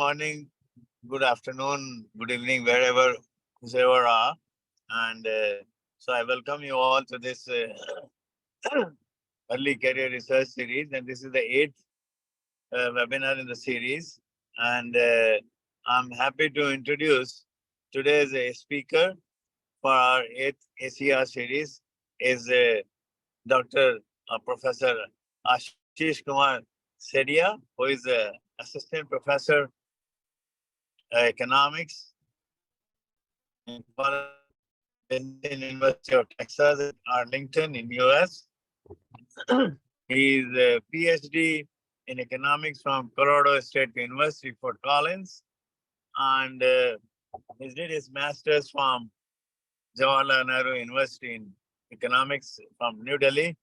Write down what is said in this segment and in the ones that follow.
morning, good afternoon, good evening, wherever whoever are. And so I welcome you all to this early career research series. And this is the eighth webinar in the series. And I'm happy to introduce today's speaker for our eighth ACR series is Dr. Professor Ashish Kumar Sedai, who is assistant professor economics in University of Texas at Arlington in US. He is a PhD in economics from Colorado State University, Fort Collins, and he did his master's from Jawaharlal Nehru University in economics from New Delhi.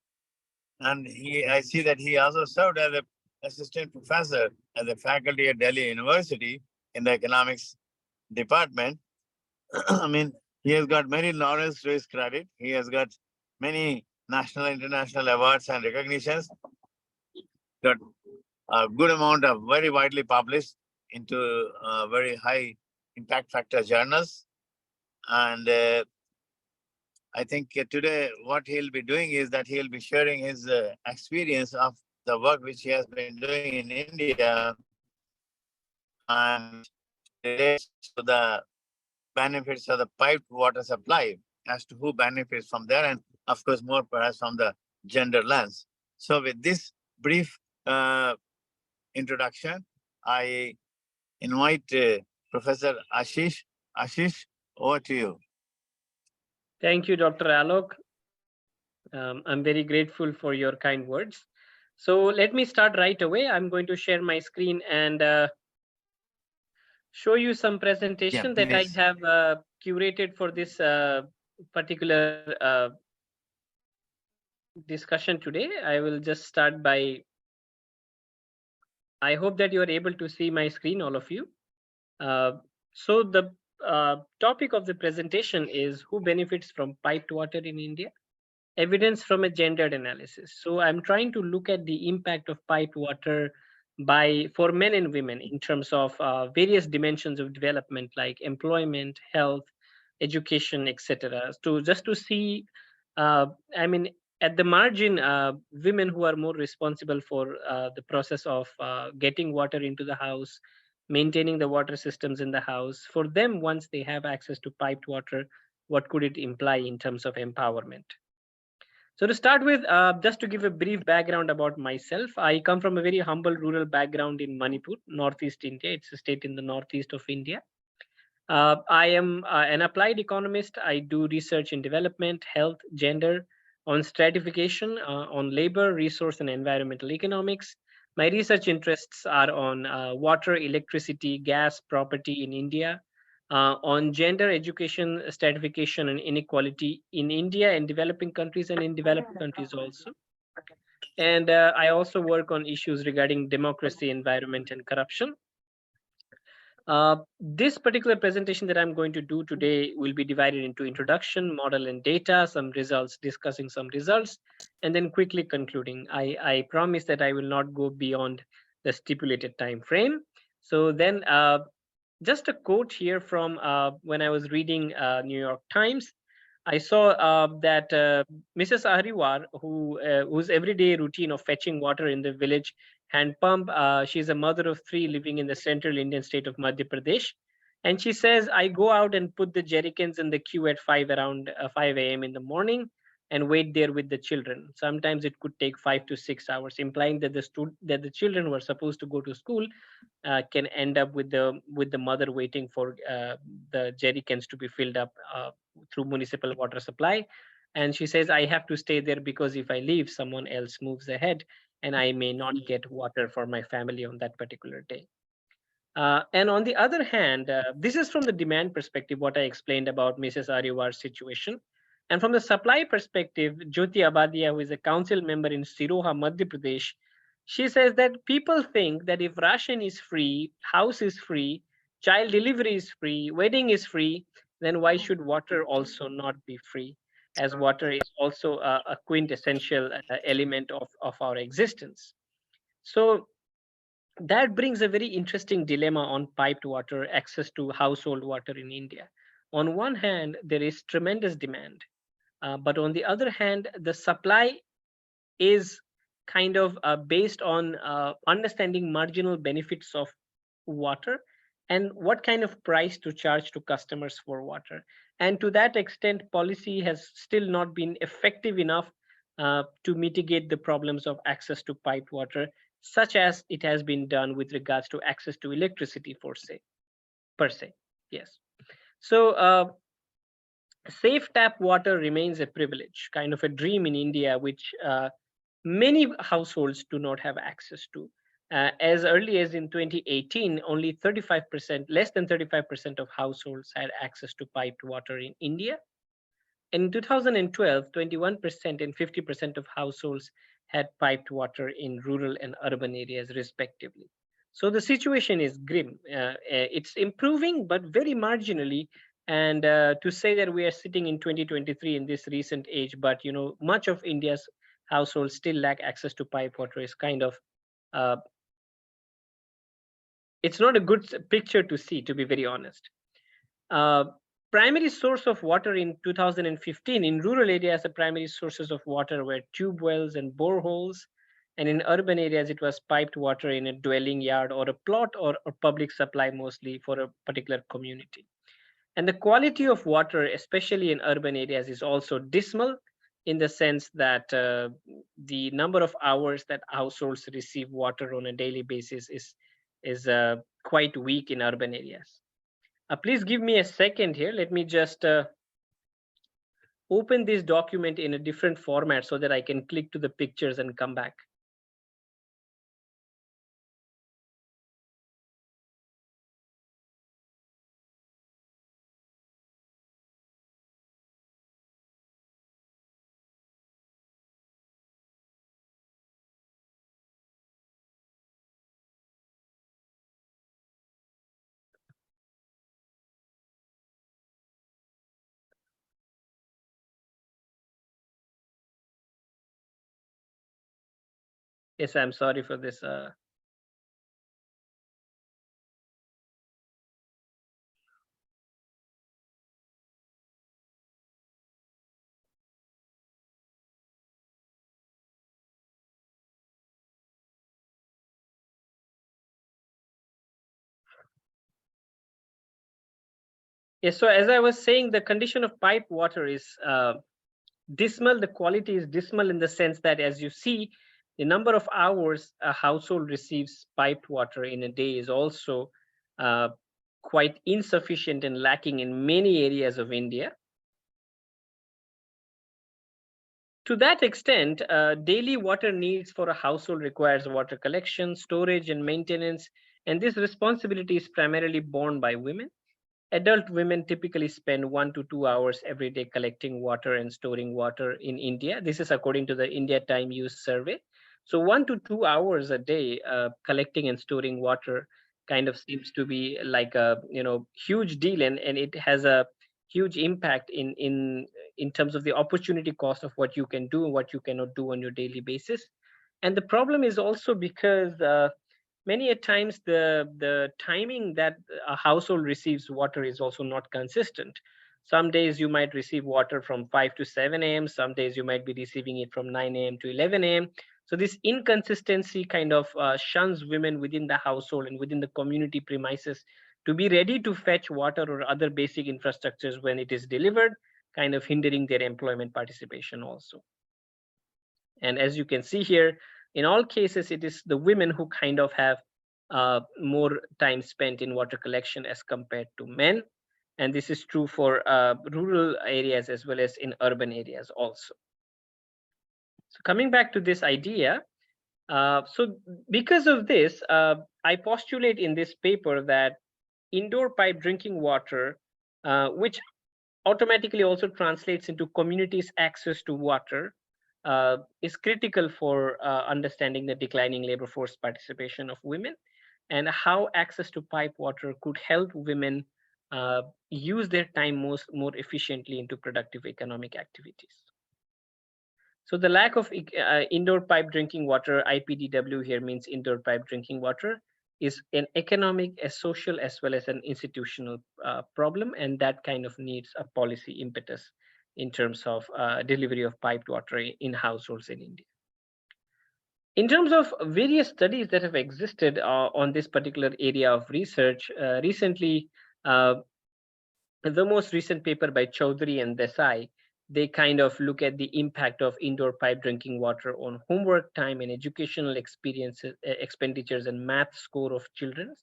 And I see that he also served as an assistant professor as a faculty at Delhi University in the economics department. I mean, he has got many laurels to his credit. He has got many national and international awards and recognitions. Got a good amount of very widely published into very high impact factor journals. And I think today what he'll be doing is that he'll be sharing his experience of the work which he has been doing in India and relates to the benefits of the piped water supply as to who benefits from there, and of course more perhaps from the gender lens. So with this brief introduction, I invite Professor Ashish. Ashish, over to you. Thank you, Dr. Alok. I'm very grateful for your kind words. So let me start right away. I'm going to share my screen and show you some presentation that I have curated for this particular discussion today. I will just start by, I hope that you are able to see my screen, all of you. So the topic of the presentation is who benefits from piped water in India? Evidence from a gendered analysis. So I'm trying to look at the impact of piped water for men and women in terms of various dimensions of development like employment, health, education, etc. So just to see, I mean, at the margin, women who are more responsible for the process of getting water into the house, maintaining the water systems in the house, for them, once they have access to piped water, what could it imply in terms of empowerment? So to start with, just to give a brief background about myself, I come from a very humble rural background in Manipur, Northeast India. It's a state in the northeast of India. I am an applied economist. I do research in development, health, gender, on stratification, on labor, resource, and environmental economics. My research interests are on water, electricity, gas, property in India, on gender, education, stratification, and inequality in India and developing countries and in developed countries also. And I also work on issues regarding democracy, environment, and corruption. This particular presentation that I'm going to do today will be divided into introduction, model and data, some results, discussing some results, and then quickly concluding. I promise that I will not go beyond the stipulated time frame. So then just a quote here from when I was reading New York Times. I saw that Mrs. Ahriwar, whose everyday routine of fetching water in the village hand pump, she's a mother of three living in the central Indian state of Madhya Pradesh. And she says, I go out and put the jerrycans in the queue at around 5 a.m. in the morning and wait there with the children. Sometimes it could take 5 to 6 hours, implying that the children who are supposed to go to school can end up with the mother waiting for the jerry cans to be filled up through municipal water supply. And she says, I have to stay there because if I leave, someone else moves ahead and I may not get water for my family on that particular day. And on the other hand, this is from the demand perspective, what I explained about Mrs. Ariwar's situation. And from the supply perspective, Jyoti Abadia, who is a council member in Siroha, Madhya Pradesh, she says that people think that if ration is free, house is free, child delivery is free, wedding is free, then why should water also not be free? As water is also a quintessential element of our existence. So that brings a very interesting dilemma on piped water, access to household water in India. On one hand, there is tremendous demand, but on the other hand, the supply is kind of based on understanding marginal benefits of water and what kind of price to charge to customers for water. And to that extent, policy has still not been effective enough to mitigate the problems of access to piped water, such as it has been done with regards to access to electricity for say per se. Yes. So safe tap water remains a privilege, kind of a dream in India, which many households do not have access to. As early as in 2018, only 35%, less than 35% of households had access to piped water in India. In 2012, 21% and 50% of households had piped water in rural and urban areas, respectively. So the situation is grim. It's improving, but very marginally. And to say that we are sitting in 2023 in this recent age, but much of India's households still lack access to pipe water is kind of uh, it's not a good picture to see, to be very honest. Uh, Primary source of water in 2015 in rural areas, the primary sources of water were tube wells and boreholes, and in urban areas it was piped water in a dwelling yard or a plot or public supply, mostly for a particular community. And the quality of water, especially in urban areas, is also dismal in the sense that the number of hours that households receive water on a daily basis is quite weak in urban areas. Please give me a second here. Let me just open this document in a different format so that I can click to the pictures and come back. Yes, I'm sorry for this. Yes, so as I was saying, the condition of pipe water is dismal. The quality is dismal in the sense that, as you see, the number of hours a household receives piped water in a day is also uh, quite insufficient and lacking in many areas of India. To that extent, daily water needs for a household requires water collection, storage, and maintenance, and this responsibility is primarily borne by women. Adult women typically spend 1 to 2 hours every day collecting water and storing water in India. This is according to the India Time Use Survey. So 1 to 2 hours a day collecting and storing water kind of seems to be like a huge deal, and it has a huge impact in terms of the opportunity cost of what you can do and what you cannot do on your daily basis. And the problem is also because many a times the timing that a household receives water is also not consistent. Some days you might receive water from 5 to 7 a.m. Some days you might be receiving it from 9 a.m. to 11 a.m. So this inconsistency kind of shuns women within the household and within the community premises to be ready to fetch water or other basic infrastructures when it is delivered, kind of hindering their employment participation also. And as you can see here, in all cases, it is the women who kind of have more time spent in water collection as compared to men. And this is true for rural areas as well as in urban areas also. So coming back to this idea, so because of this, I postulate in this paper that indoor pipe drinking water, which automatically also translates into communities' access to water, is critical for understanding the declining labor force participation of women and how access to pipe water could help women use their time more efficiently into productive economic activities. So the lack of indoor pipe drinking water, IPDW here means indoor pipe drinking water, is an economic, a social, as well as an institutional problem, and that kind of needs a policy impetus in terms of delivery of piped water in households in India. In terms of various studies that have existed on this particular area of research, recently, uh, the most recent paper by Chaudhary and Desai, they kind of look at the impact of indoor pipe drinking water on homework time and educational experiences, expenditures, and math score of children.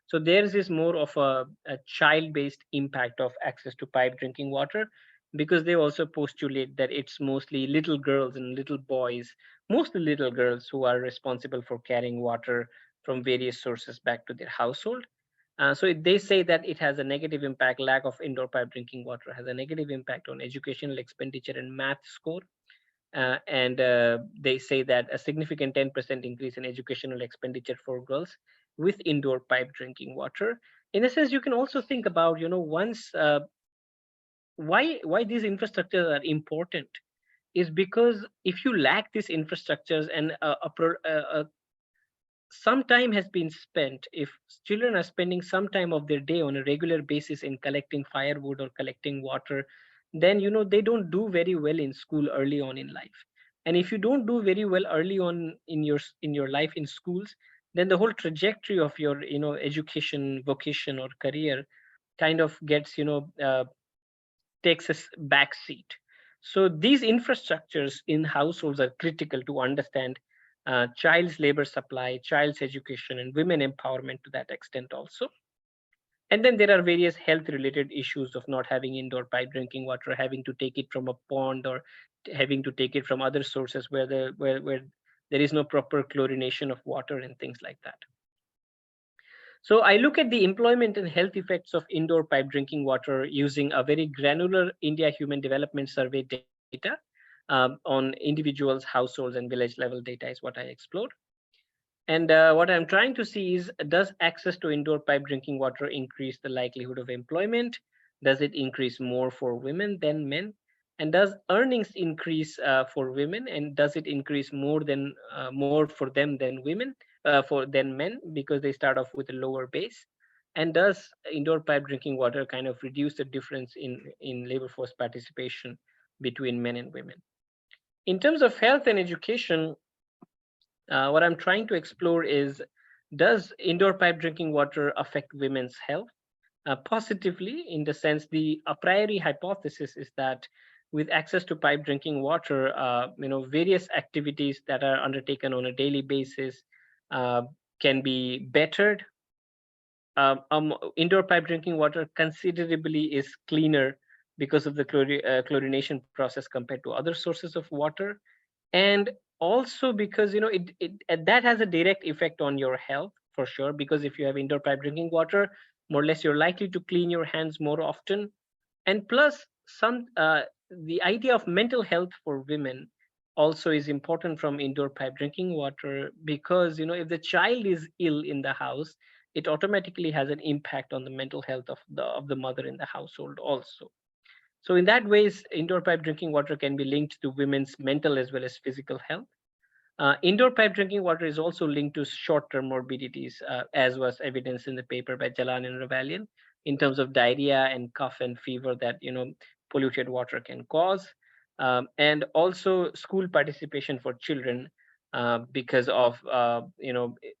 So theirs is more of a child-based impact of access to pipe drinking water, because they also postulate that it's mostly little girls and little boys, mostly little girls, who are responsible for carrying water from various sources back to their household. They say that it has a negative impact. Lack of indoor pipe drinking water has a negative impact on educational expenditure and math score. And They say that a significant 10% increase in educational expenditure for girls with indoor pipe drinking water. In a sense, you can also think about, once why these infrastructures are important is because if you lack these infrastructures and some time has been spent, if children are spending some time of their day on a regular basis in collecting firewood or collecting water, then they don't do very well in school early on in life. And if you don't do very well early on in your life in schools, then the whole trajectory of your education, vocation, or career kind of gets takes a back seat. So these infrastructures in households are critical to understand child's labor supply, child's education, and women empowerment to that extent also. And then there are various health related issues of not having indoor pipe drinking water, having to take it from a pond, or having to take it from other sources where there is no proper chlorination of water and things like that. So I look at the employment and health effects of indoor pipe drinking water using a very granular India Human Development Survey data on individuals, households, and village level data is what I explored. And what I'm trying to see is, does access to indoor pipe drinking water increase the likelihood of employment? Does it increase more for women than men? And does earnings increase for women? And does it increase more for them than women, than men, because they start off with a lower base? And does indoor pipe drinking water kind of reduce the difference in labor force participation between men and women? In terms of health and education, what I'm trying to explore is, does indoor pipe drinking water affect women's health? Positively, in the sense, the a priori hypothesis is that with access to pipe drinking water, various activities that are undertaken on a daily basis uh, can be bettered. Indoor pipe drinking water considerably is cleaner because of the chlorination process compared to other sources of water, and also because that has a direct effect on your health for sure, because if you have indoor pipe drinking water, more or less you're likely to clean your hands more often. And plus, the idea of mental health for women also is important from indoor pipe drinking water, because if the child is ill in the house, it automatically has an impact on the mental health of the mother in the household also. So in that ways, indoor pipe drinking water can be linked to women's mental as well as physical health. Indoor pipe drinking water is also linked to short-term morbidities, as was evidenced in the paper by Jalan and Ravalian, in terms of diarrhea and cough and fever that polluted water can cause, and also school participation for children, because of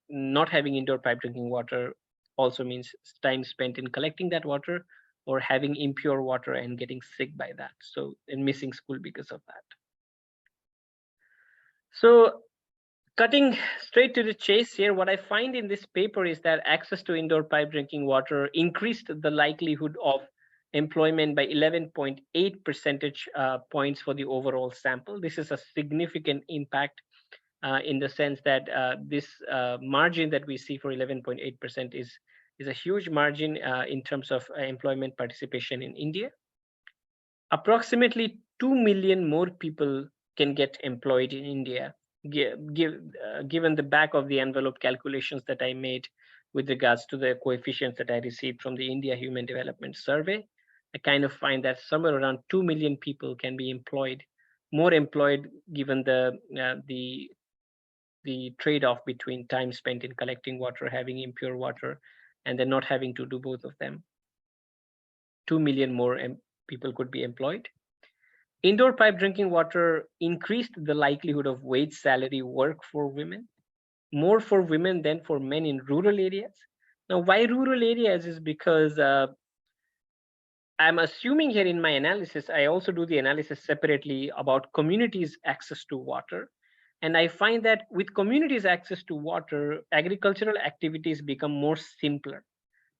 not having indoor pipe drinking water also means time spent in collecting that water, or having impure water and getting sick by that. So, and missing school because of that. So cutting straight to the chase here, what I find in this paper is that access to indoor pipe drinking water increased the likelihood of employment by 11.8 percentage points for the overall sample. This is a significant impact in the sense that this margin that we see for 11.8% is a huge margin in terms of employment participation in India. Approximately 2 million more people can get employed in India, given the back of the envelope calculations that I made with regards to the coefficients that I received from the India Human Development Survey. I kind of find that somewhere around 2 million people can be employed, more employed, given the the trade-off between time spent in collecting water, having impure water, and then not having to do both of them. 2 million more people could be employed. Indoor pipe drinking water increased the likelihood of wage salary work for women, more for women than for men in rural areas. Now, why rural areas is because I'm assuming here in my analysis, I also do the analysis separately about communities' access to water. And I find that with communities' access to water, agricultural activities become more simpler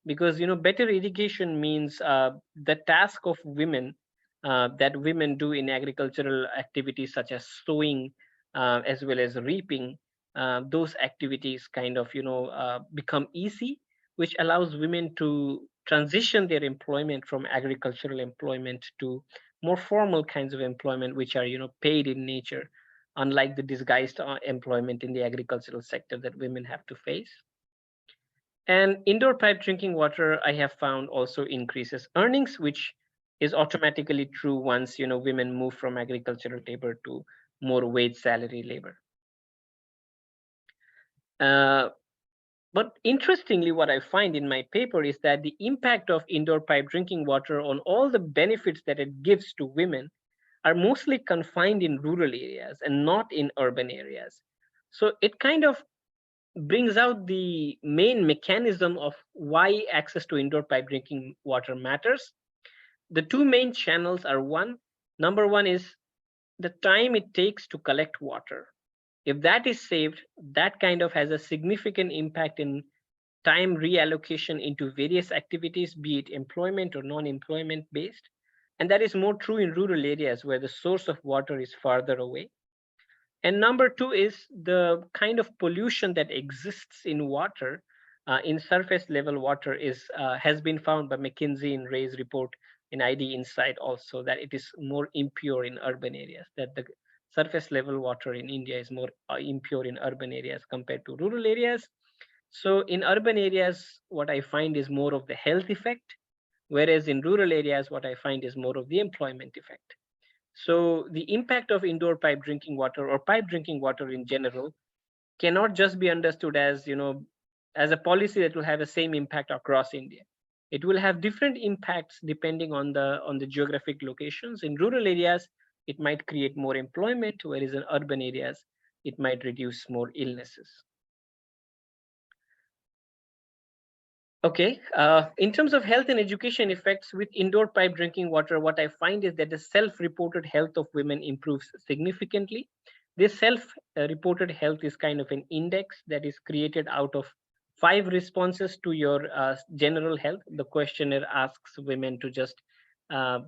because better irrigation means the task of women that women do in agricultural activities such as sowing as well as reaping. Those activities kind of become easy, which allows women to transition their employment from agricultural employment to more formal kinds of employment, which are paid in nature, unlike the disguised employment in the agricultural sector that women have to face. And indoor pipe drinking water, I have found, also increases earnings, which is automatically true once women move from agricultural labor to more wage salary labor. But interestingly, what I find in my paper is that the impact of indoor pipe drinking water on all the benefits that it gives to women are mostly confined in rural areas and not in urban areas. So it kind of brings out the main mechanism of why access to indoor pipe drinking water matters. The two main channels are number one is the time it takes to collect water. If that is saved, that kind of has a significant impact in time reallocation into various activities, be it employment or non-employment based. And that is more true in rural areas where the source of water is farther away. And number two is the kind of pollution that exists in water, in surface level water, has been found by McKinsey in Ray's report in ID Insight also, that it is more impure in urban areas, that the surface level water in India is more impure in urban areas compared to rural areas. So in urban areas, what I find is more of the health effect, whereas in rural areas, what I find is more of the employment effect. So the impact of indoor pipe drinking water or pipe drinking water in general cannot just be understood as, as a policy that will have the same impact across India. It will have different impacts depending on the geographic locations. In rural areas, it might create more employment, whereas in urban areas, it might reduce more illnesses. Okay, in terms of health and education effects with indoor pipe drinking water, what I find is that the self-reported health of women improves significantly. This self-reported health is kind of an index that is created out of 5 responses to your general health. The questionnaire asks women to just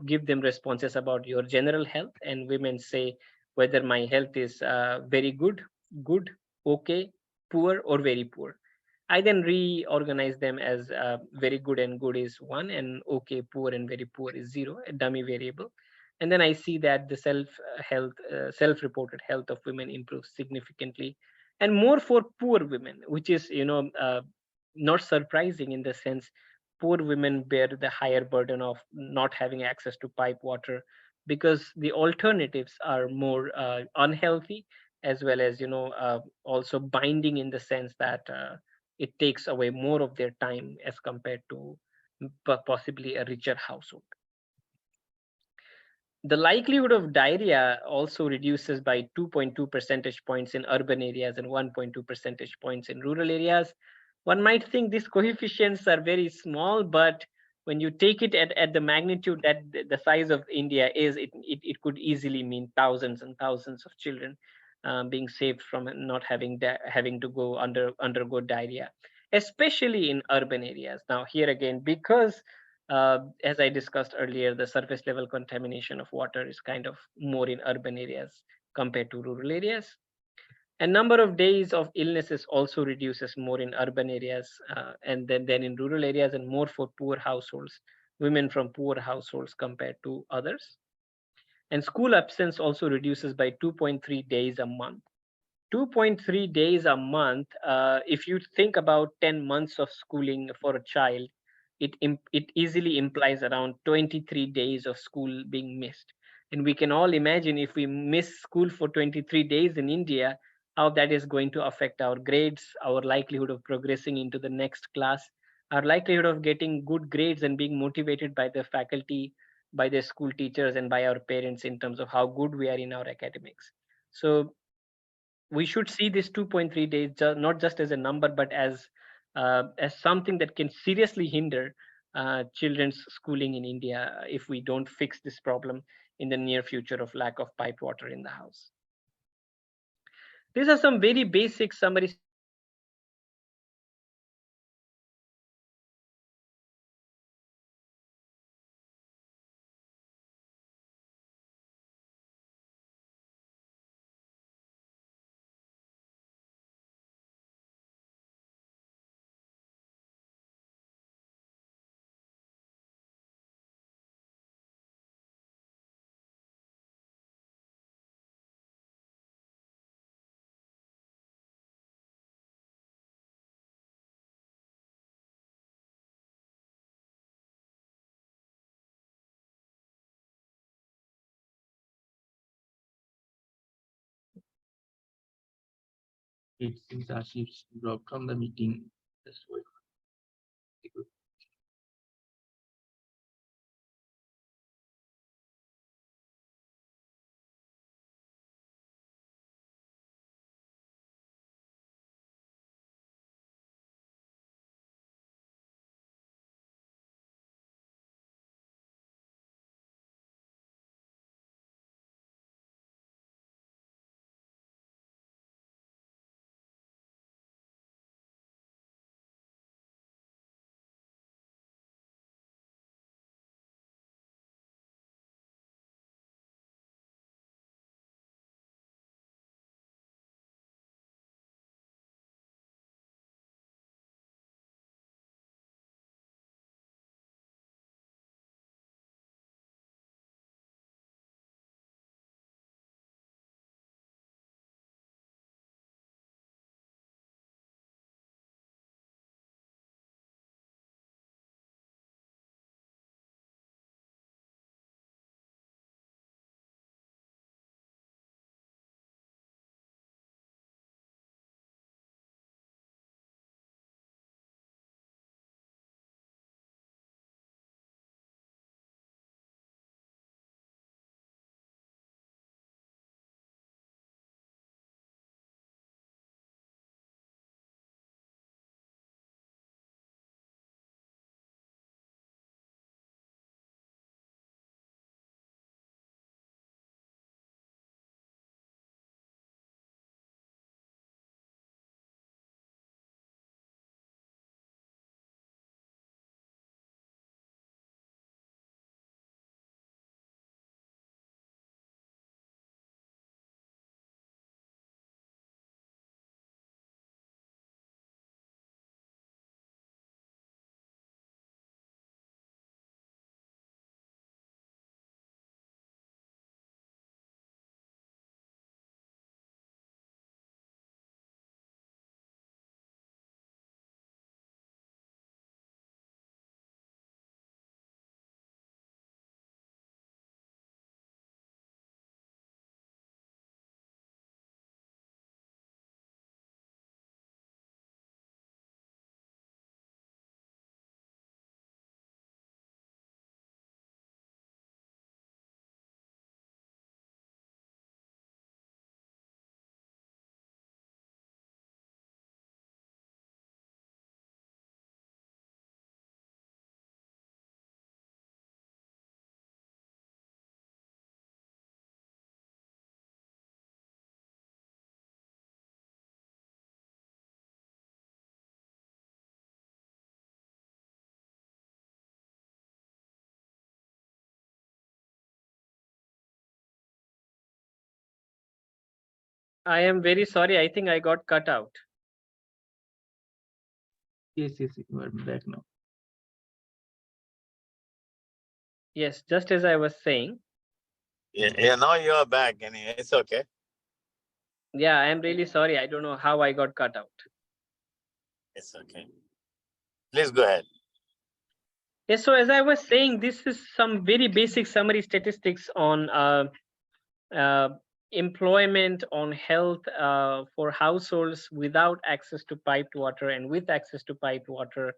give them responses about your general health, and women say whether my health is very good, good, okay, poor, or very poor. I then reorganize them as very good and good is 1, and okay, poor and very poor is 0, a dummy variable. And then I see that the self-reported health of women improves significantly, and more for poor women, which is not surprising in the sense poor women bear the higher burden of not having access to pipe water because the alternatives are more unhealthy, as well as also binding in the sense that it takes away more of their time as compared to possibly a richer household. The likelihood of diarrhea also reduces by 2.2 percentage points in urban areas and 1.2 percentage points in rural areas. One might think these coefficients are very small, but when you take it at the magnitude that the size of India is, it could easily mean thousands and thousands of children being saved from not having to go undergo diarrhea, especially in urban areas. Now, here again, because as I discussed earlier, the surface level contamination of water is kind of more in urban areas compared to rural areas. And number of days of illnesses also reduces more in urban areas and then in rural areas, and more for poor households, women from poor households compared to others. And school absence also reduces by 2.3 days a month. 2.3 days a month, if you think about 10 months of schooling for a child, it easily implies around 23 days of school being missed. And we can all imagine if we miss school for 23 days in India, how that is going to affect our grades, our likelihood of progressing into the next class, our likelihood of getting good grades and being motivated by the faculty, by the school teachers, and by our parents in terms of how good we are in our academics. So we should see this 2.3 days not just as a number, but as something that can seriously hinder children's schooling in India if we don't fix this problem in the near future of lack of piped water in the house. These are some very basic summary statistics on It seems Ashish dropped from the meeting. Just wait. I am very sorry. I think I got cut out. Yes, you are back now. Yes, just as I was saying. Yeah, now you are back. Anyway, it's okay. Yeah, I am really sorry. I don't know how I got cut out. It's okay. Please go ahead. Yes, so as I was saying, this is some very basic summary statistics on uh, employment on health for households without access to piped water and with access to piped water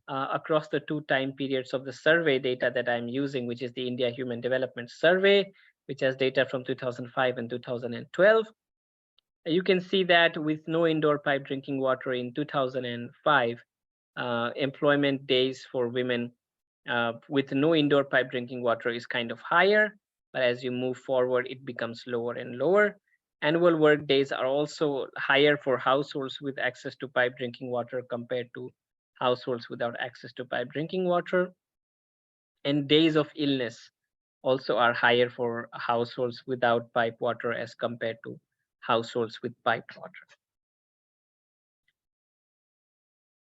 across the 2 time periods of the survey data that I'm using, which is the India Human Development Survey, which has data from 2005 and 2012. You can see that with no indoor pipe drinking water in 2005, employment days for women with no indoor pipe drinking water is kind of higher, but as you move forward, it becomes lower and lower. Annual work days are also higher for households with access to pipe drinking water compared to households without access to pipe drinking water. And days of illness also are higher for households without pipe water as compared to households with piped water.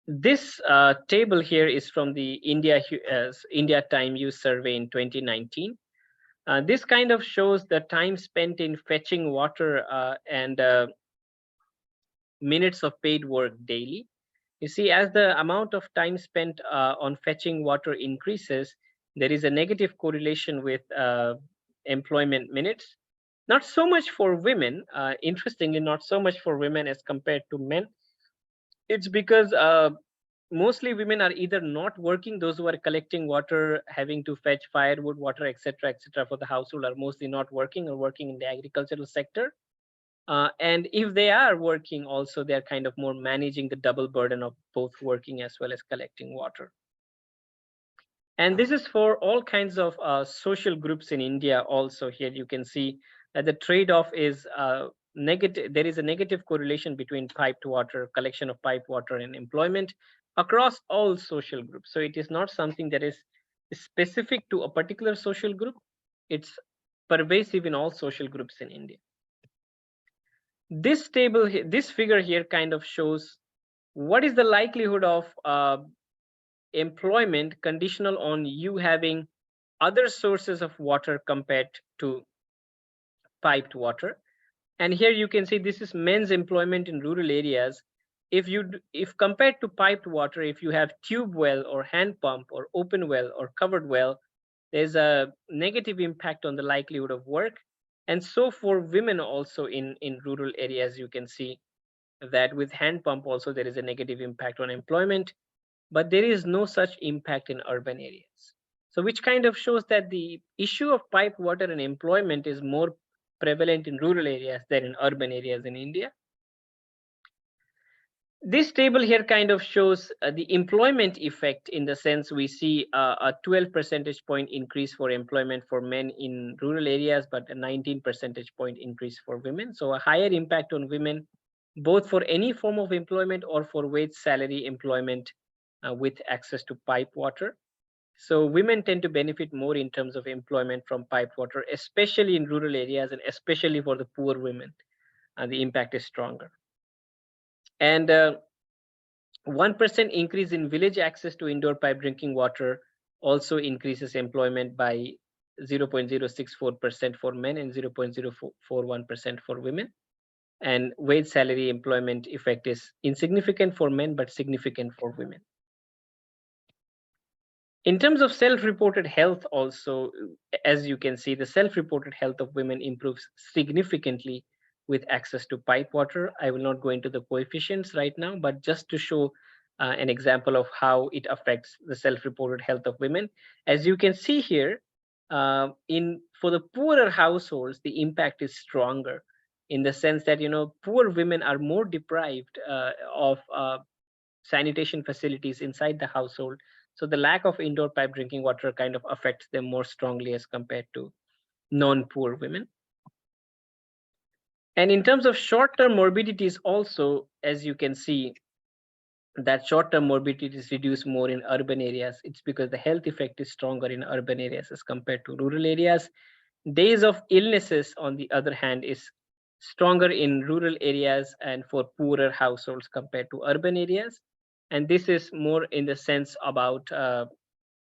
This table here is from the India Time Use Survey in 2019. This kind of shows the time spent in fetching water and minutes of paid work daily. You see, as the amount of time spent on fetching water increases, there is a negative correlation with employment minutes. Not so much for women, interestingly, not so much for women as compared to men. It's because mostly women are either not working, those who are collecting water, having to fetch firewood, water, etc., for the household are mostly not working or working in the agricultural sector. And if they are working also, they're kind of more managing the double burden of both working as well as collecting water. And this is for all kinds of social groups in India also. Here you can see that the trade-off is negative. There is a negative correlation between piped water, collection of piped water, and employment across all social groups. So it is not something that is specific to a particular social group. It's pervasive in all social groups in India. This table, this figure here kind of shows what is the likelihood of employment conditional on you having other sources of water compared to piped water. And here you can see this is men's employment in rural areas. If compared to piped water, if you have tube well or hand pump or open well or covered well, there's a negative impact on the likelihood of work. And so for women also in rural areas, you can see that with hand pump also there is a negative impact on employment, but there is no such impact in urban areas. So which kind of shows that the issue of piped water and employment is more prevalent in rural areas than in urban areas in India. This table here kind of shows the employment effect in the sense we see a 12 percentage point increase for employment for men in rural areas, but a 19 percentage point increase for women. So a higher impact on women, both for any form of employment or for wage salary employment with access to pipe water. So women tend to benefit more in terms of employment from piped water, especially in rural areas and especially for the poor women. The impact is stronger. And 1% increase in village access to indoor pipe drinking water also increases employment by 0.064% for men and 0.041% for women. And wage salary employment effect is insignificant for men, but significant for women. In terms of self-reported health also, as you can see, the self-reported health of women improves significantly with access to pipe water. I will not go into the coefficients right now, but just to show an example of how it affects the self-reported health of women. As you can see here, for the poorer households, the impact is stronger in the sense that, poor women are more deprived of sanitation facilities inside the household. So the lack of indoor pipe drinking water kind of affects them more strongly as compared to non-poor women. And in terms of short-term morbidities also, as you can see, that short-term morbidities reduce more in urban areas. It's because the health effect is stronger in urban areas as compared to rural areas. Days of illnesses, on the other hand, is stronger in rural areas and for poorer households compared to urban areas. And this is more in the sense about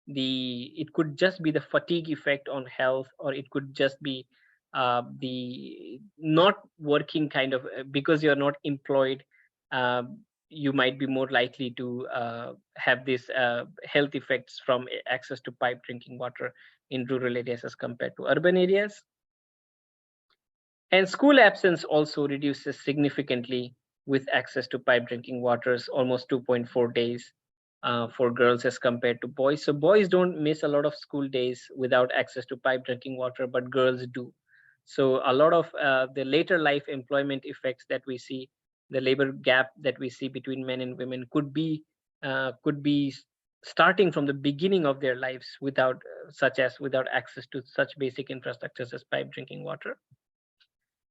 it could just be the fatigue effect on health, or it could just be the not working kind of, because you're not employed, you might be more likely to have these health effects from access to pipe drinking water in rural areas as compared to urban areas. And school absence also reduces significantly with access to pipe drinking waters, almost 2.4 days for girls as compared to boys. So boys don't miss a lot of school days without access to pipe drinking water, but girls do. So a lot of the later life employment effects that we see, the labor gap that we see between men and women could be starting from the beginning of their lives without without access to such basic infrastructures as pipe drinking water.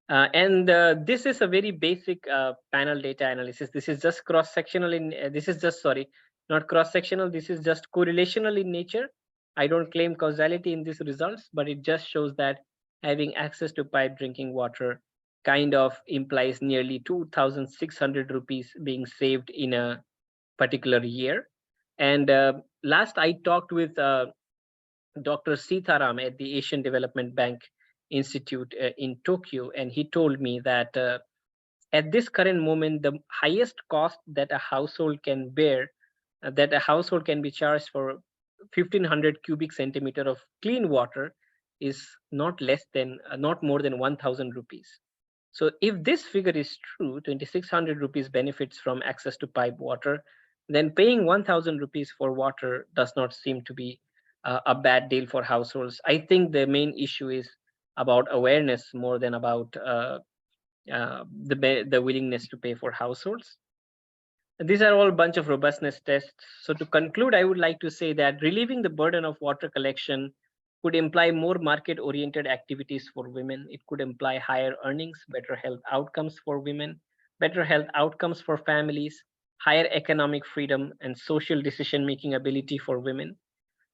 And this is a very basic panel data analysis. This is just cross-sectional this is just, sorry, not cross-sectional. This is just correlational in nature. I don't claim causality in these results, but it just shows that having access to pipe drinking water kind of implies nearly 2,600 rupees being saved in a particular year. And last I talked with Dr. Sitaram at the Asian Development Bank Institute in Tokyo, and he told me that at this current moment, the highest cost that a household can bear, that a household can be charged for 1,500 cubic centimeter of clean water is not more than 1,000 rupees. So if this figure is true, 2,600 rupees benefits from access to pipe water, then paying 1,000 rupees for water does not seem to be a bad deal for households. I think the main issue is about awareness more than about the willingness to pay for households. These are all a bunch of robustness tests. So to conclude, I would like to say that relieving the burden of water collection could imply more market-oriented activities for women. It could imply higher earnings, better health outcomes for women, better health outcomes for families, higher economic freedom, and social decision-making ability for women.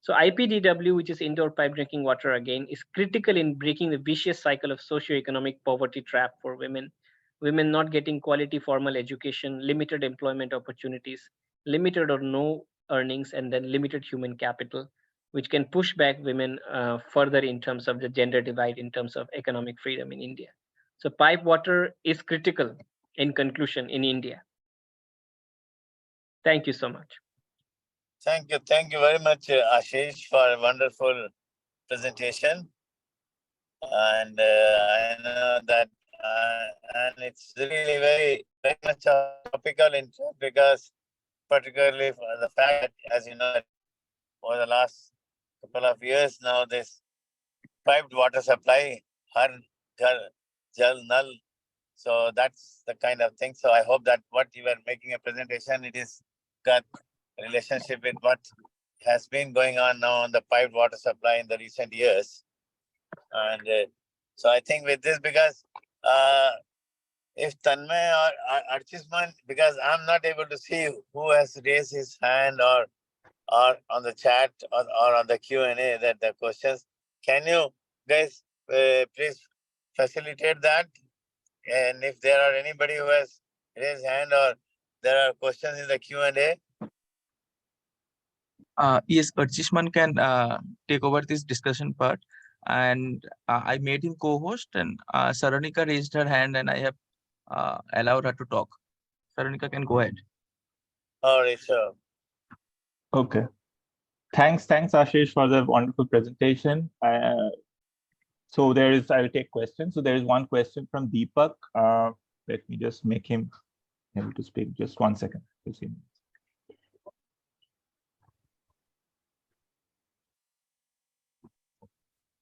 So IPDW, which is indoor pipe drinking water again, is critical in breaking the vicious cycle of socioeconomic poverty trap for women. Women not getting quality formal education, limited employment opportunities, limited or no earnings, and then limited human capital, which can push back women further in terms of the gender divide, in terms of economic freedom in India. So pipe water is critical in conclusion in India. Thank you so much. Thank you very much, Ashish, for a wonderful presentation. And I know that, and it's really very much topical interest, because particularly for the fact that, as you know, that over the last couple of years now, this piped water supply, har ghar jal nal. So that's the kind of thing. So I hope that what you were making a presentation, it is got relationship with what has been going on now on the piped water supply in the recent years. And so I think with this, because if Tanmay or Archisman, because I'm not able to see who has raised his hand or on the chat or on the Q&A, that the questions, can you guys please facilitate that? And if there are anybody who has raised hand or there are questions in the Q&A. Yes, Parchishman can take over this discussion part, and I made him co-host, and Saranika raised her hand, and I have allowed her to talk. Saranika can go ahead. All right, sure. Okay. Thanks, Ashish, for the wonderful presentation. So I'll take questions. So there is one question from Deepak. Let me just make him able to speak. Just 1 second.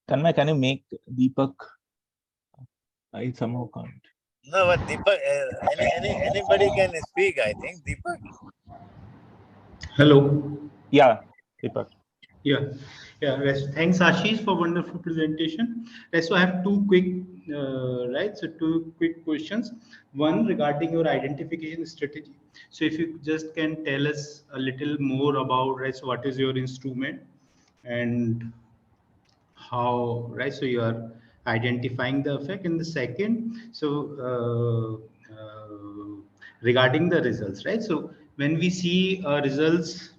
Tanmay, can you make Deepak? I somehow can't. No, but Deepak, anybody can speak, I think. Deepak? Hello. Yeah, Deepak. Yeah. Thanks, Ashish, for wonderful presentation. So I have two quick, two quick questions. One regarding your identification strategy. So if you just can tell us a little more about, so what is your instrument and how, so you are identifying the effect. And the second, regarding the results, so when we see results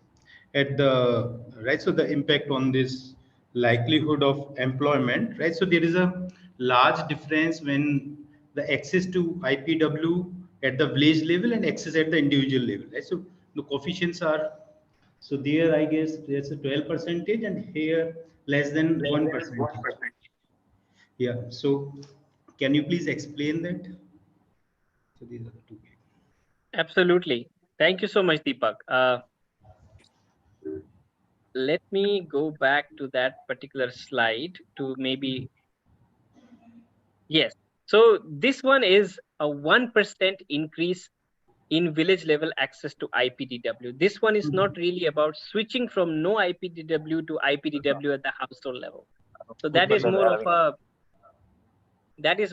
at the so the impact on this likelihood of employment, so there is a large difference when the access to IPW at the village level and access at the individual level, so the coefficients are, so there I guess there's a 12% and here less than 1%. Yeah, so Can you please explain that? So these are the two. Absolutely. Thank you so much, Deepak. Let me go back to that particular slide to maybe, yes. So this one is a 1% increase in village level access to IPDW. This one is not really about switching from no IPDW to IPDW at the household level. So that is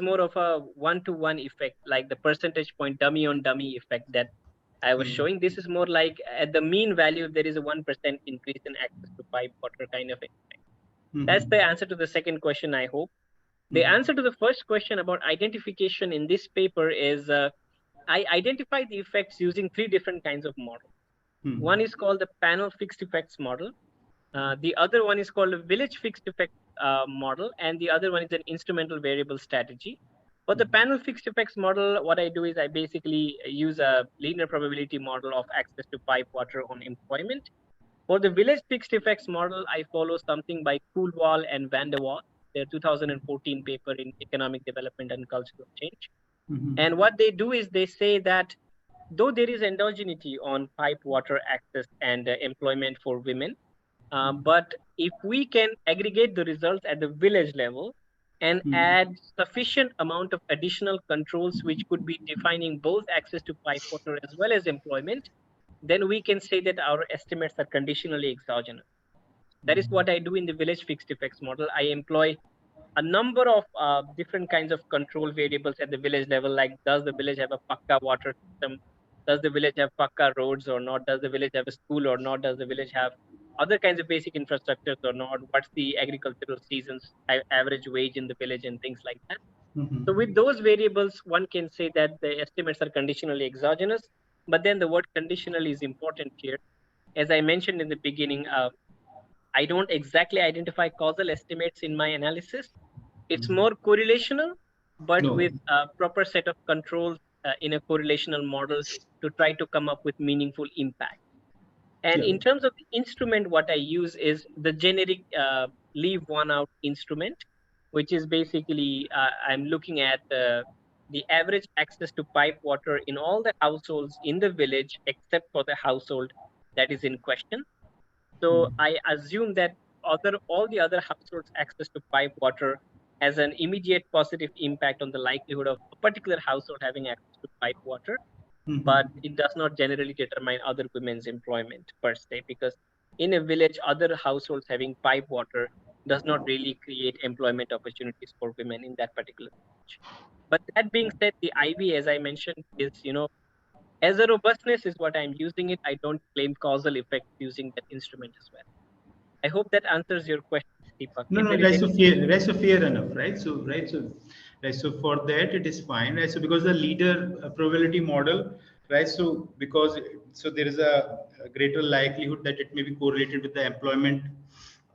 more of a one-to-one effect, like the percentage point dummy on dummy effect that I was showing. This is more like at the mean value, there is a 1% increase in access to pipe water kind of effect. That's the answer to the second question, I hope. The answer to the first question about identification in this paper is I identified the effects using 3 different kinds of models. One is called the panel fixed effects model. The other one is called a village fixed effect model, and the other one is an instrumental variable strategy. For the panel fixed effects model, what I do is I basically use a linear probability model of access to pipe water on employment. For the village fixed effects model, I follow something by Coolwall and Van der Waal, their 2014 paper in Economic Development and Cultural Change. And what they do is they say that though there is endogeneity on pipe water access and employment for women, but if we can aggregate the results at the village level and add sufficient amount of additional controls, which could be defining both access to pipe water as well as employment, then we can say that our estimates are conditionally exogenous. That is what I do in the village fixed effects model. I employ a number of different kinds of control variables at the village level, like does the village have a pakka water system? Does the village have pakka roads or not? Does the village have a school or not? Does the village have other kinds of basic infrastructures or not? What's the agricultural seasons, average wage in the village and things like that? So with those variables, one can say that the estimates are conditionally exogenous, but then the word conditional is important here. As I mentioned in the beginning, I don't exactly identify causal estimates in my analysis. It's more correlational, but with a proper set of controls in a correlational model to try to come up with meaningful impact. And in terms of the instrument, what I use is the generic leave one out instrument, which is basically I'm looking at the average access to pipe water in all the households in the village, except for the household that is in question. So I assume that all the other households' access to pipe water has an immediate positive impact on the likelihood of a particular household having access to pipe water, but it does not generally determine other women's employment per se, because in a village, other households having pipe water does not really create employment opportunities for women in that particular village. But that being said, the IV, as I mentioned, is, as a robustness is what I'm using it. I don't claim causal effect using that instrument as well. I hope that answers your question, Deepak. No, that's so fair enough, right? So, right, so for that it is fine, right? So because the leader probability model, right? So because there is a greater likelihood that it may be correlated with the employment,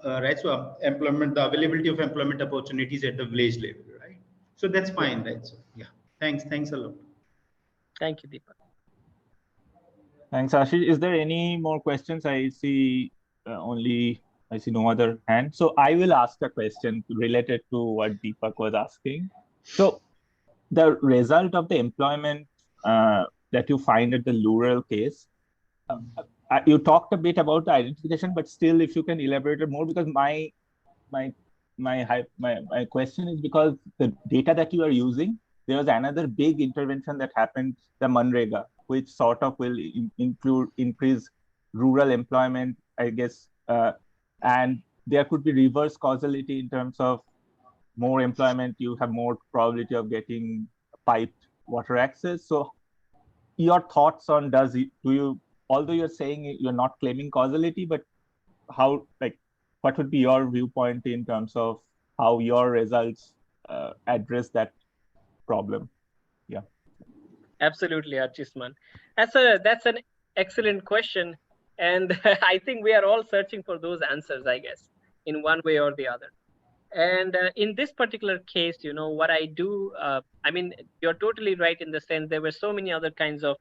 right? So employment, the availability of employment opportunities at the village level, right? So that's fine, right? So yeah, thanks a lot. Thank you, Deepak. Thanks, Ashish. Is there any more questions? I see I see no other hand. So I will ask a question related to what Deepak was asking. So the result of the employment that you find at the rural case, you talked a bit about the identification, but still, if you can elaborate more, because my question is because the data that you are using, there was another big intervention that happened, the Manrega, which sort of will increase rural employment, I guess, and there could be reverse causality in terms of more employment, you have more probability of getting piped water access. So your thoughts on although you're saying you're not claiming causality, but what would be your viewpoint in terms of how your results address that problem? Yeah. Absolutely, Archisman. That's an excellent question. And I think we are all searching for those answers, I guess, in one way or the other. And in this particular case, what I do, I mean, you're totally right in the sense there were so many other kinds of,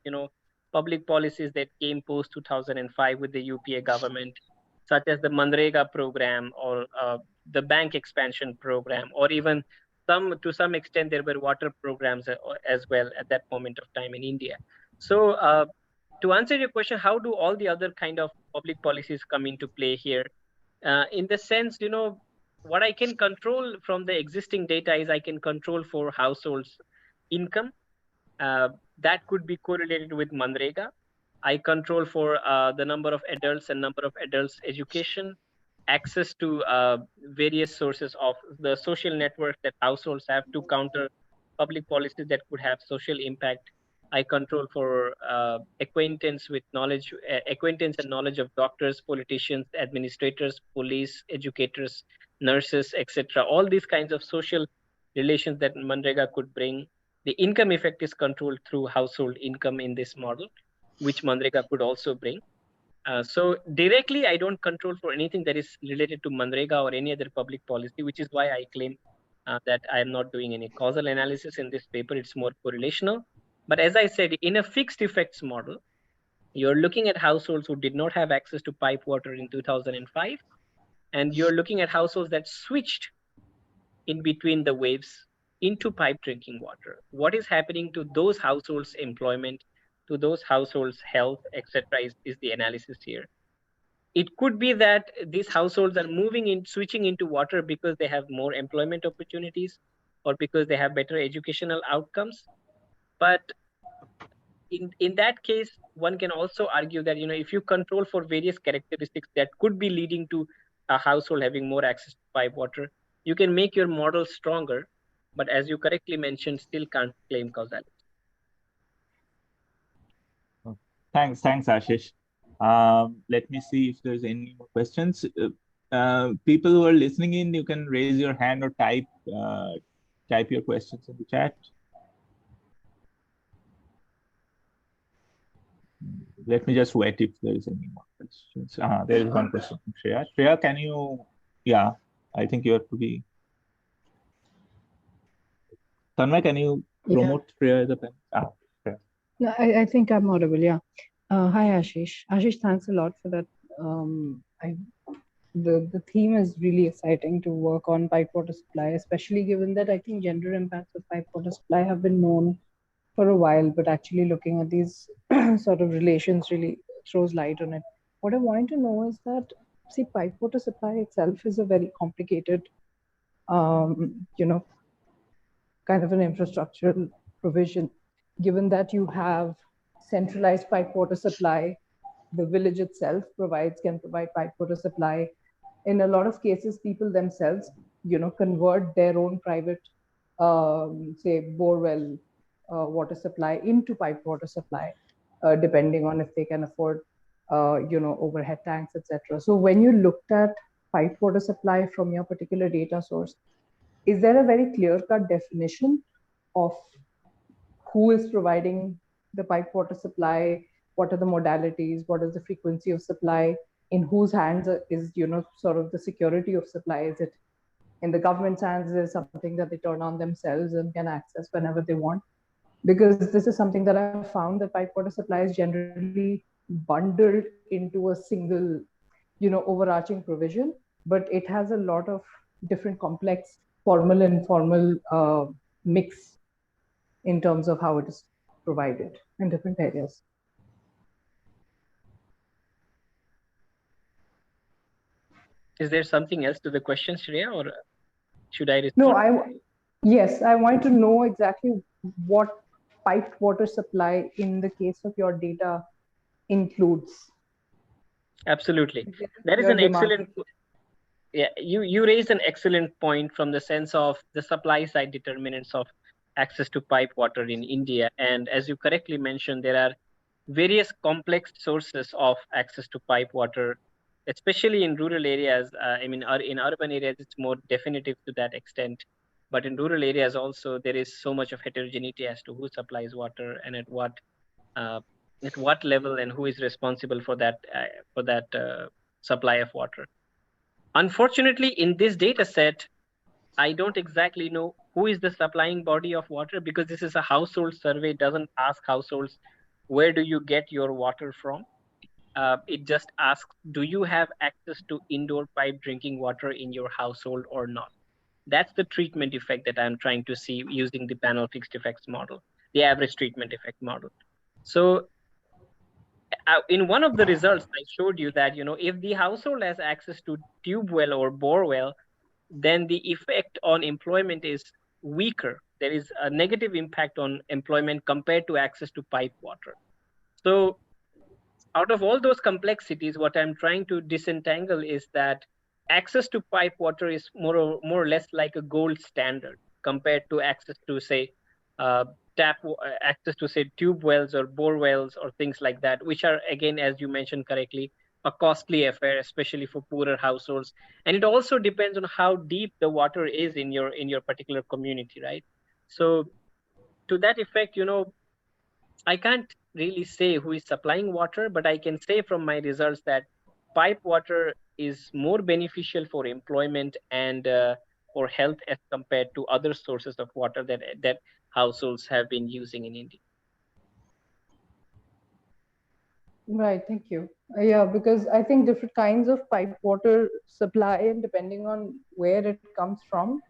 public policies that came post 2005 with the UPA government, such as the Manrega program or the bank expansion program, or even to some extent there were water programs as well at that moment of time in India. So to answer your question, how do all the other kind of public policies come into play here? In the sense, what I can control from the existing data is I can control for households' income. That could be correlated with Manrega. I control for the number of adults and number of adults' education, access to various sources of the social network that households have to counter public policies that could have social impact. I control for acquaintance and knowledge of doctors, politicians, administrators, police, educators, nurses, etc. All these kinds of social relations that Manrega could bring. The income effect is controlled through household income in this model, which Manrega could also bring. So directly, I don't control for anything that is related to Manrega or any other public policy, which is why I claim that I am not doing any causal analysis in this paper. It's more correlational. But as I said, in a fixed effects model, you're looking at households who did not have access to pipe water in 2005, and you're looking at households that switched in between the waves into pipe drinking water. What is happening to those households' employment, to those households' health, etc., is the analysis here. It could be that these households are switching into water because they have more employment opportunities or because they have better educational outcomes. But in that case, one can also argue that, if you control for various characteristics that could be leading to a household having more access to pipe water, you can make your model stronger. But as you correctly mentioned, still can't claim causality. Thanks, Ashish. Let me see if there's any more questions. People who are listening in, you can raise your hand or type your questions in the chat. Let me just wait if there is any more questions. There is one question from Shreya. Shreya, can you? Yeah, I think you have to be. Tanmay, can you promote Shreya as a panel? Shreya. No, I think I'm audible. Yeah. Hi, Ashish. Ashish, thanks a lot for that. The theme is really exciting to work on pipe water supply, especially given that I think gender impacts of pipe water supply have been known for a while, but actually looking at these sort of relations really throws light on it. What I want to know is that, see, pipe water supply itself is a very complicated, kind of an infrastructural provision, given that you have centralized pipe water supply, the village itself can provide pipe water supply. In a lot of cases, people themselves, convert their own private, say, borewell water supply into pipe water supply, depending on if they can afford, overhead tanks, etc. So when you looked at pipe water supply from your particular data source, is there a very clear-cut definition of who is providing the pipe water supply? What are the modalities? What is the frequency of supply? In whose hands is, sort of the security of supply? Is it in the government's hands? Is it something that they turn on themselves and can access whenever they want? Because this is something that I found that pipe water supply is generally bundled into a single, overarching provision, but it has a lot of different complex formal and informal mix in terms of how it is provided in different areas. Is there something else to the question, Shreya, or should I respond? No, yes, I want to know exactly what piped water supply in the case of your data includes. Absolutely. That is an excellent. Yeah, you raised an excellent point from the sense of the supply side determinants of access to pipe water in India. And as you correctly mentioned, there are various complex sources of access to pipe water, especially in rural areas. In urban areas, it's more definitive to that extent. But in rural areas also, there is so much of heterogeneity as to who supplies water and at what level and who is responsible for that supply of water. Unfortunately, in this data set, I don't exactly know who is the supplying body of water, because this is a household survey. It doesn't ask households, where do you get your water from? It just asks, do you have access to indoor pipe drinking water in your household or not? That's the treatment effect that I'm trying to see using the panel fixed effects model, the average treatment effect model. So in one of the results, I showed you that, if the household has access to tube well or bore well, then the effect on employment is weaker. There is a negative impact on employment compared to access to pipe water. So out of all those complexities, what I'm trying to disentangle is that access to pipe water is more or less like a gold standard compared to access to, say, uh, access to, say, tube wells or bore wells or things like that, which are, again, as you mentioned correctly, a costly affair, especially for poorer households. And it also depends on how deep the water is in your particular community, right? So to that effect, I can't really say who is supplying water, but I can say from my results that pipe water is more beneficial for employment and for health as compared to other sources of water that households have been using in India. Right, thank you. Yeah, because I think different kinds of pipe water supply, and depending on where it comes from,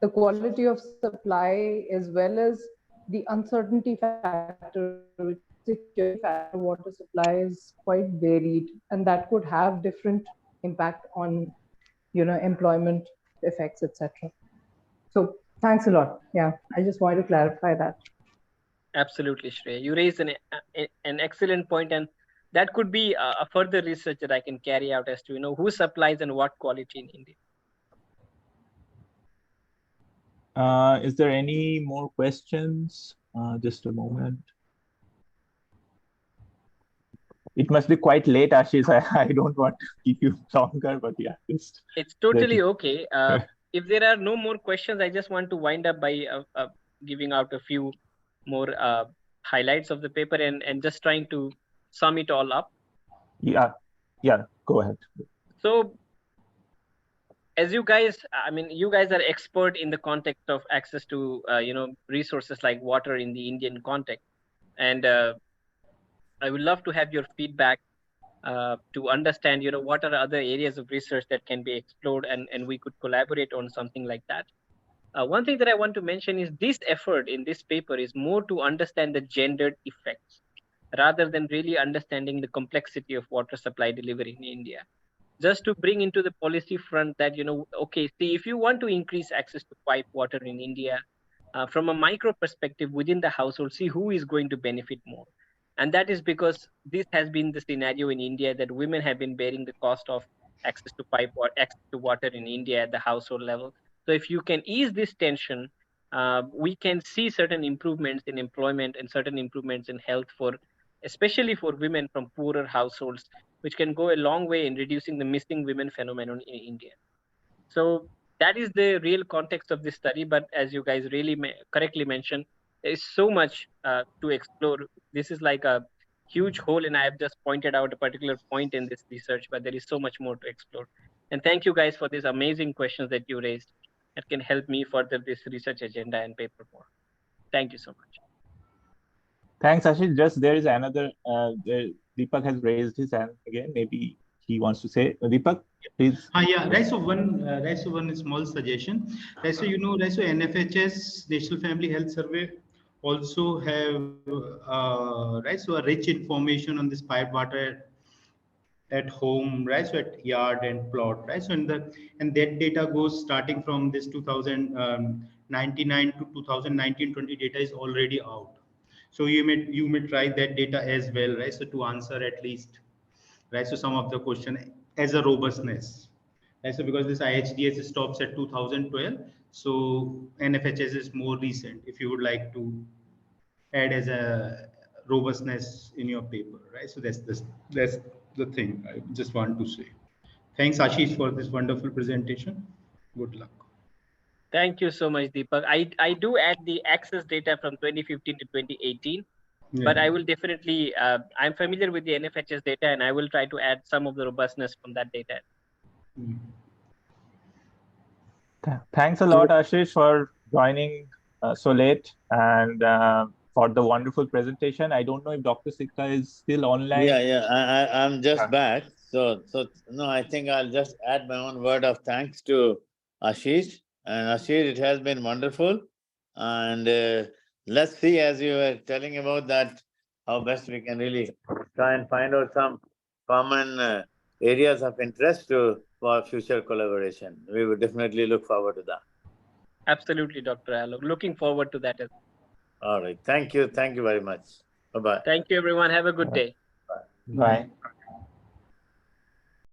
the quality of supply as well as the uncertainty factor, which is the security factor of water supply, is quite varied, and that could have different impact on, employment effects, etc. So thanks a lot. Yeah, I just wanted to clarify that. Absolutely, Shreya. You raised an excellent point, and that could be a further research that I can carry out as to who supplies and what quality in India. Is there any more questions? Just a moment. It must be quite late, Ashish. I don't want to keep you longer, but yeah, it's totally okay. If there are no more questions, I just want to wind up by giving out a few more highlights of the paper and just trying to sum it all up. Yeah, go ahead. So as you guys are expert in the context of access to resources like water in the Indian context, and I would love to have your feedback to understand what are other areas of research that can be explored, and we could collaborate on something like that. One thing that I want to mention is this effort in this paper is more to understand the gendered effects rather than really understanding the complexity of water supply delivery in India. Just to bring into the policy front that, okay, see, if you want to increase access to pipe water in India, from a micro perspective within the household, see who is going to benefit more. And that is because this has been the scenario in India that women have been bearing the cost of access to access to water in India at the household level. So if you can ease this tension, we can see certain improvements in employment and certain improvements in health especially for women from poorer households, which can go a long way in reducing the missing women phenomenon in India. So that is the real context of this study. But as you guys really correctly mentioned, there is so much to explore. This is like a huge hole, and I have just pointed out a particular point in this research, but there is so much more to explore. And thank you guys for these amazing questions that you raised that can help me further this research agenda and paper more. Thank you so much. Thanks, Ashish. Just there is another, Deepak has raised his hand again. Maybe he wants to say, Deepak, please. Yeah, right. So one small suggestion. Right. So right. So NFHS, National Family Health Survey, also have right. So a rich information on this pipe water at home, right? So at yard and plot, right? So and that data goes starting from this 2099 to 2019-20 data is already out. So you may try that data as well, right? So to answer at least, right? So some of the question as a robustness, right? So because this IHDS stops at 2012, so NFHS is more recent. If you would like to add as a robustness in your paper, right? So that's the thing I just want to say. Thanks, Ashish, for this wonderful presentation. Good luck. Thank you so much, Deepak. I do add the access data from 2015 to 2018, but I will definitely, I'm familiar with the NFHS data, and I will try to add some of the robustness from that data. Thanks a lot, Ashish, for joining so late and for the wonderful presentation. I don't know if Dr. Sikka is still online. Yeah, I'm just back. So no, I think I'll just add my own word of thanks to Ashish And Ashish, it has been wonderful. And let's see, as you were telling about that, how best we can really try and find out some common areas of interest for future collaboration. We would definitely look forward to that. Absolutely, Dr. Alok. Looking forward to that. All right. Thank you. Thank you very much. Bye-bye. Thank you, everyone. Have a good day. Bye.